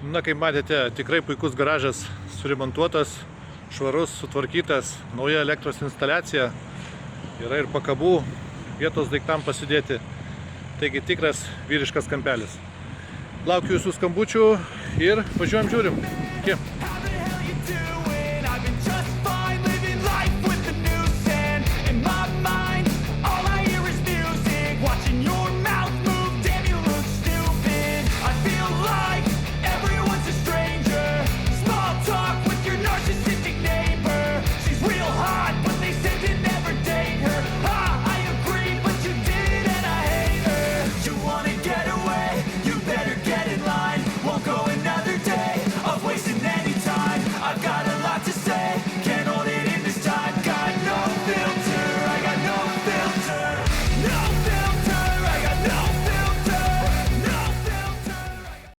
Na, kaip matėte, tikrai puikus garažas suremontuotas, švarus, sutvarkytas, nauja elektros instaliacija, yra ir pakabų, vietos daiktam pasidėti, taigi tikras vyriškas kampelis. Laukiu jūsų skambučių ir važiuojam žiūrim. Iki.